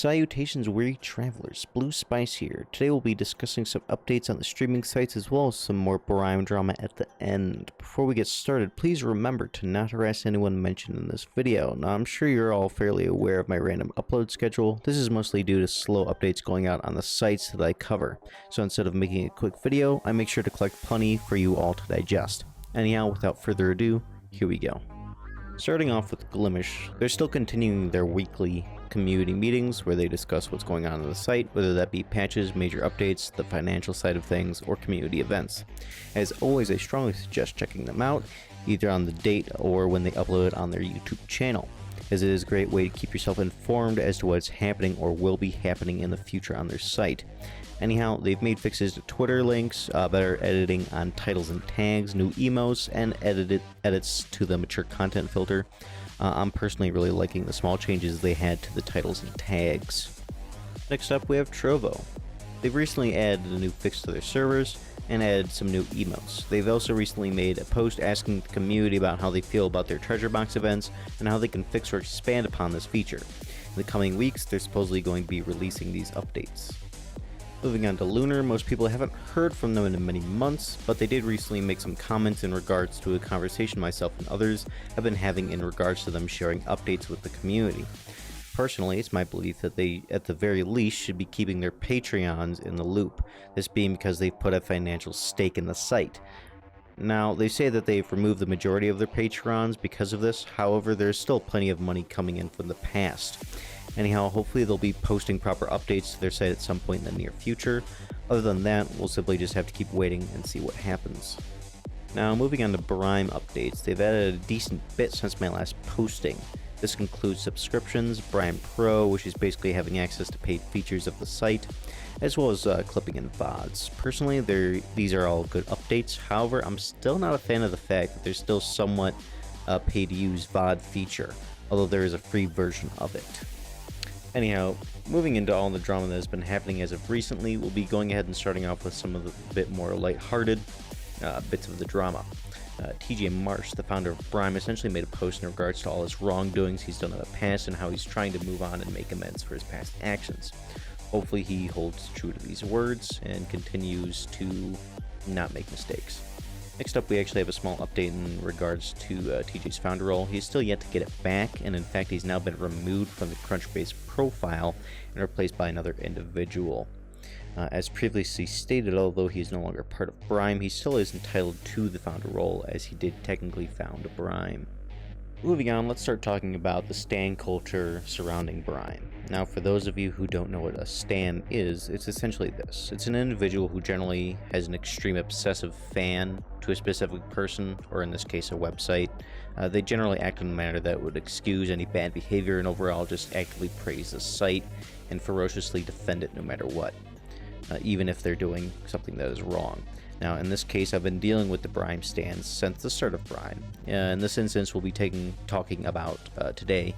Salutations, weary travelers. Blue Spice here. Today we'll be discussing some updates on the streaming sites as well as some more Brime drama at the end. Before we get started, please remember to not harass anyone mentioned in this video. Now, I'm sure you're all fairly aware of my random upload schedule. This is mostly due to slow updates going out on the sites that I cover. So instead of making a quick video, I make sure to collect plenty for you all to digest. Anyhow, without further ado, here we go. Starting off with Glimesh, they're still continuing their weekly community meetings where they discuss what's going on the site, whether that be patches, major updates, the financial side of things, or community events. As always, I strongly suggest checking them out, either on the date or when they upload it on their YouTube channel, as it is a great way to keep yourself informed as to what's happening or will be happening in the future on their site. Anyhow, they've made fixes to Twitter links, better editing on titles and tags, new emotes, and edits to the mature content filter. I'm personally really liking the small changes they had to the titles and tags. Next up, we have Trovo. They've recently added a new fix to their servers and added some new emotes. They've also recently made a post asking the community about how they feel about their treasure box events and how they can fix or expand upon this feature. In the coming weeks, they're supposedly going to be releasing these updates. Moving on to Lunar, most people haven't heard from them in many months, but they did recently make some comments in regards to a conversation myself and others have been having in regards to them sharing updates with the community. Personally, it's my belief that they, at the very least, should be keeping their Patreons in the loop, this being because they've put a financial stake in the site. Now, they say that they've removed the majority of their Patrons because of this, however, there's still plenty of money coming in from the past. Anyhow, hopefully they'll be posting proper updates to their site at some point in the near future. Other than that, we'll simply just have to keep waiting and see what happens. Now, moving on to Brime Updates, they've added a decent bit since my last posting. This includes subscriptions, Brime Pro, which is basically having access to paid features of the site, as well as clipping and VODs. Personally, these are all good updates. However, I'm still not a fan of the fact that there's still somewhat pay-to-use VOD feature, although there is a free version of it. Anyhow, moving into all the drama that has been happening as of recently, we'll be going ahead and starting off with some of the bit more lighthearted bits of the drama. TJ Marsh, the founder of Brime, essentially made a post in regards to all his wrongdoings he's done in the past and how he's trying to move on and make amends for his past actions. Hopefully he holds true to these words and continues to not make mistakes. Next up, we actually have a small update in regards to TJ's founder role. He's still yet to get it back, and in fact, he's now been removed from the Crunchbase profile and replaced by another individual. As previously stated, although he is no longer part of Brime, he still is entitled to the founder role, as he did technically found Brime. Moving on, let's start talking about the stan culture surrounding Brime. Now, for those of you who don't know what a stan is, it's essentially this. It's an individual who generally has an extreme obsessive fan to a specific person, or in this case, a website. They generally act in a manner that would excuse any bad behavior and overall just actively praise the site and ferociously defend it no matter what, even if they're doing something that is wrong. Now, in this case, I've been dealing with the Brime stans since the start of Brime. In this instance, we'll be talking about today,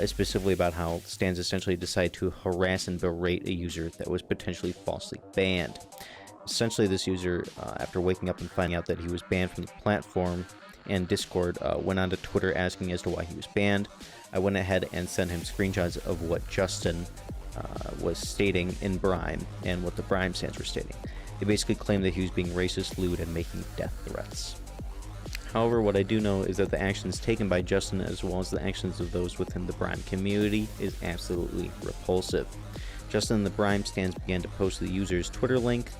specifically about how stans essentially decide to harass and berate a user that was potentially falsely banned. Essentially, this user, after waking up and finding out that he was banned from the platform and Discord, went on to Twitter asking as to why he was banned. I went ahead and sent him screenshots of what Justin was stating in Brime and what the Brime stans were stating. They basically claimed that he was being racist, lewd, and making death threats. However, what I do know is that the actions taken by Justin, as well as the actions of those within the Brime community, is absolutely repulsive. Justin and the Brime stans began to post the user's Twitter link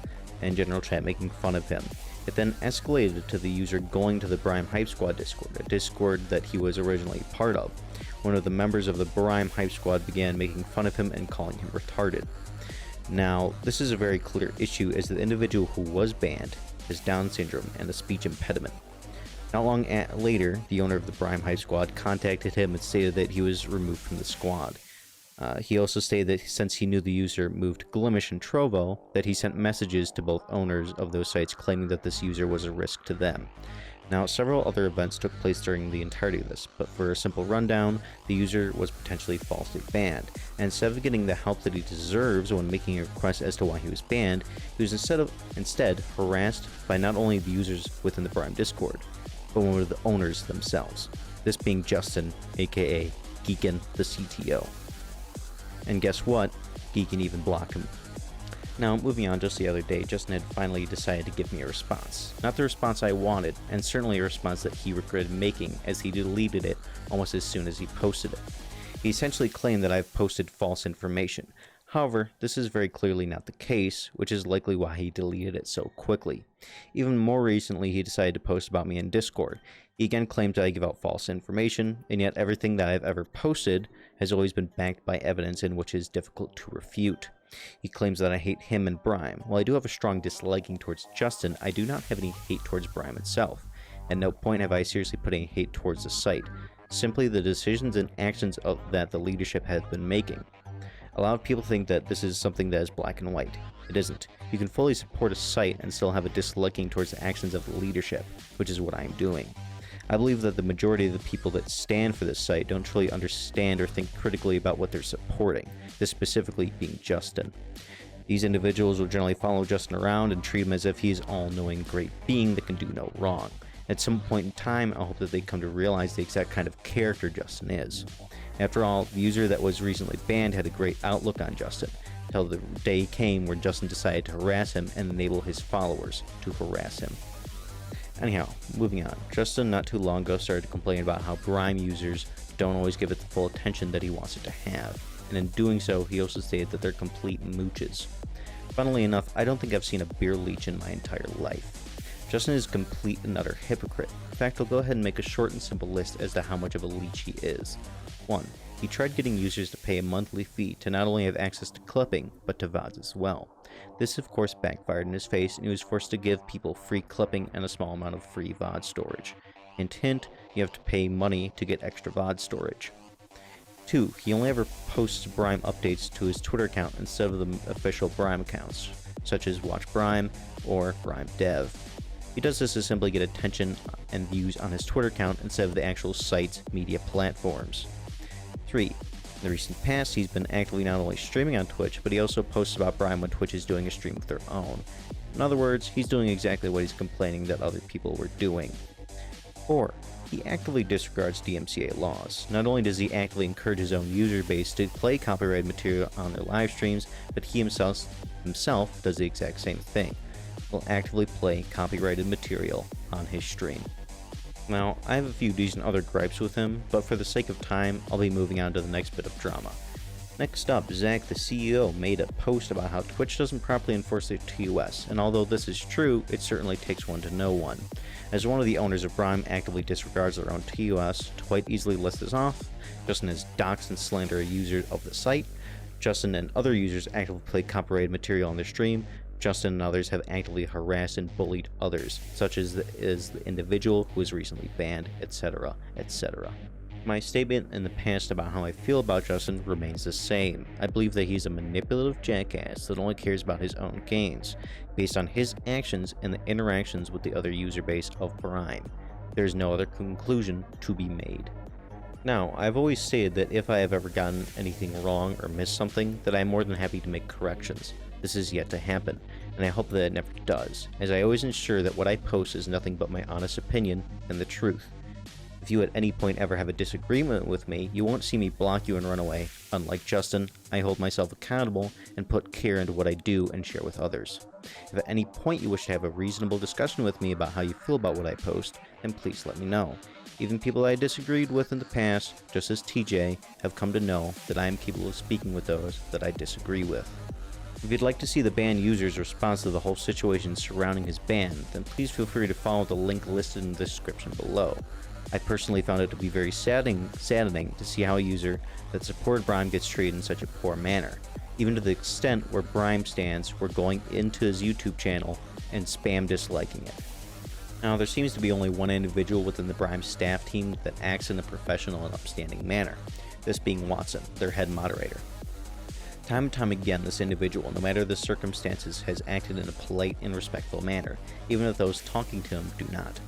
and general chat making fun of him. It then escalated to the user going to the Brime Hype Squad Discord, a Discord that he was originally part of. One of the members of the Brime Hype Squad began making fun of him and calling him retarded. Now, this is a very clear issue as the individual who was banned has Down syndrome and a speech impediment. Not long later, the owner of the Brime Hype Squad contacted him and stated that he was removed from the squad. He also stated that since he knew the user moved Glimesh and Trovo, that he sent messages to both owners of those sites claiming that this user was a risk to them. Now, several other events took place during the entirety of this, but for a simple rundown, the user was potentially falsely banned, and instead of getting the help that he deserves when making a request as to why he was banned, he was instead harassed by not only the users within the Brime Discord, but one of the owners themselves, this being Justin, aka Geekin, the CTO. And guess what? He can even block him. Now, moving on, just the other day, Justin had finally decided to give me a response. Not the response I wanted, and certainly a response that he regretted making, as he deleted it almost as soon as he posted it. He essentially claimed that I've posted false information. However, this is very clearly not the case, which is likely why he deleted it so quickly. Even more recently, he decided to post about me in Discord. He again claimed that I give out false information, and yet everything that I've ever posted has always been backed by evidence in which is difficult to refute. He claims that I hate him and Brime. While I do have a strong disliking towards Justin, I do not have any hate towards Brime itself. At no point have I seriously put any hate towards the site, simply the decisions and actions that the leadership has been making. A lot of people think that this is something that is black and white. It isn't. You can fully support a site and still have a disliking towards the actions of the leadership, which is what I am doing. I believe that the majority of the people that stand for this site don't truly understand or think critically about what they're supporting, this specifically being Justin. These individuals will generally follow Justin around and treat him as if he is all-knowing great being that can do no wrong. At some point in time, I hope that they come to realize the exact kind of character Justin is. After all, the user that was recently banned had a great outlook on Justin, until the day came where Justin decided to harass him and enable his followers to harass him. Anyhow, moving on. Justin not too long ago started to complain about how Brime users don't always give it the full attention that he wants it to have, and in doing so, he also stated that they're complete mooches. Funnily enough, I don't think I've seen a beer leech in my entire life. Justin is a complete and utter hypocrite. In fact, I'll go ahead and make a short and simple list as to how much of a leech he is. 1. He tried getting users to pay a monthly fee to not only have access to clipping, but to VODs as well. This of course backfired in his face, and he was forced to give people free clipping and a small amount of free VOD storage. Hint hint, you have to pay money to get extra VOD storage. 2. He only ever posts Brime Updates to his Twitter account instead of the official Brime accounts, such as watchbrime or Brime Dev. He does this to simply get attention and views on his Twitter account instead of the actual site's media platforms. 3. In the recent past, he's been actively not only streaming on Twitch, but he also posts about Brime when Twitch is doing a stream of their own. In other words, he's doing exactly what he's complaining that other people were doing. 4. He actively disregards DMCA laws. Not only does he actively encourage his own user base to play copyrighted material on their live streams, but he himself does the exact same thing. Will actively play copyrighted material on his stream. Now, I have a few decent other gripes with him, but for the sake of time, I'll be moving on to the next bit of drama. Next up, Zach, the CEO, made a post about how Twitch doesn't properly enforce their TOS, and although this is true, it certainly takes one to know one. As one of the owners of Brime actively disregards their own TOS, to quite easily list this off, Justin has doxed and slandered a user of the site, Justin and other users actively play copyrighted material on their stream, Justin and others have actively harassed and bullied others, such as the individual who was recently banned, etc., etc. My statement in the past about how I feel about Justin remains the same. I believe that he's a manipulative jackass that only cares about his own gains, based on his actions and the interactions with the other user base of Brime. There is no other conclusion to be made. Now, I've always stated that if I have ever gotten anything wrong or missed something, that I am more than happy to make corrections. This is yet to happen, and I hope that it never does, as I always ensure that what I post is nothing but my honest opinion and the truth. If you at any point ever have a disagreement with me, you won't see me block you and run away. Unlike Justin, I hold myself accountable and put care into what I do and share with others. If at any point you wish to have a reasonable discussion with me about how you feel about what I post, then please let me know. Even people I disagreed with in the past, just as TJ, have come to know that I am capable of speaking with those that I disagree with. If you'd like to see the banned user's response to the whole situation surrounding his ban, then please feel free to follow the link listed in the description below. I personally found it to be very saddening to see how a user that supported Brime gets treated in such a poor manner, even to the extent where Brime stands were going into his YouTube channel and spam disliking it. Now, there seems to be only one individual within the Brime staff team that acts in a professional and upstanding manner, this being Watson, their head moderator. Time and time again, this individual, no matter the circumstances, has acted in a polite and respectful manner, even if those talking to him do not.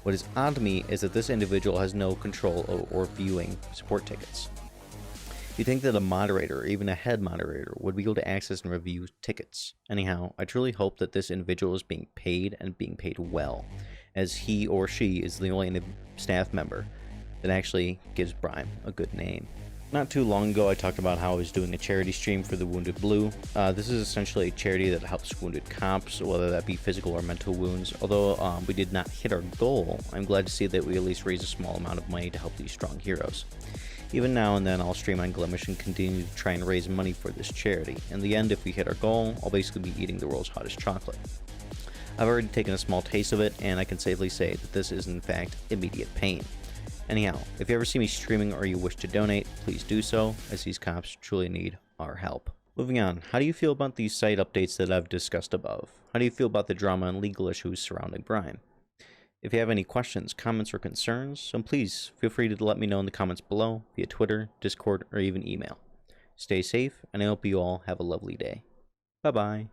What is odd to me is that this individual has no control or viewing support tickets. You'd think that a moderator, or even a head moderator, would be able to access and review tickets. Anyhow, I truly hope that this individual is being paid and being paid well, as he or she is the only staff member that actually gives Brime a good name. Not too long ago, I talked about how I was doing a charity stream for the Wounded Blue. This is essentially a charity that helps wounded cops, whether that be physical or mental wounds. Although we did not hit our goal, I'm glad to see that we at least raised a small amount of money to help these strong heroes. Even now and then, I'll stream on Glimesh and continue to try and raise money for this charity. In the end, if we hit our goal, I'll basically be eating the world's hottest chocolate. I've already taken a small taste of it, and I can safely say that this is in fact immediate pain. Anyhow, if you ever see me streaming or you wish to donate, please do so, as these cops truly need our help. Moving on, how do you feel about these site updates that I've discussed above? How do you feel about the drama and legal issues surrounding Brime? If you have any questions, comments, or concerns, then please feel free to let me know in the comments below, via Twitter, Discord, or even email. Stay safe, and I hope you all have a lovely day. Bye-bye.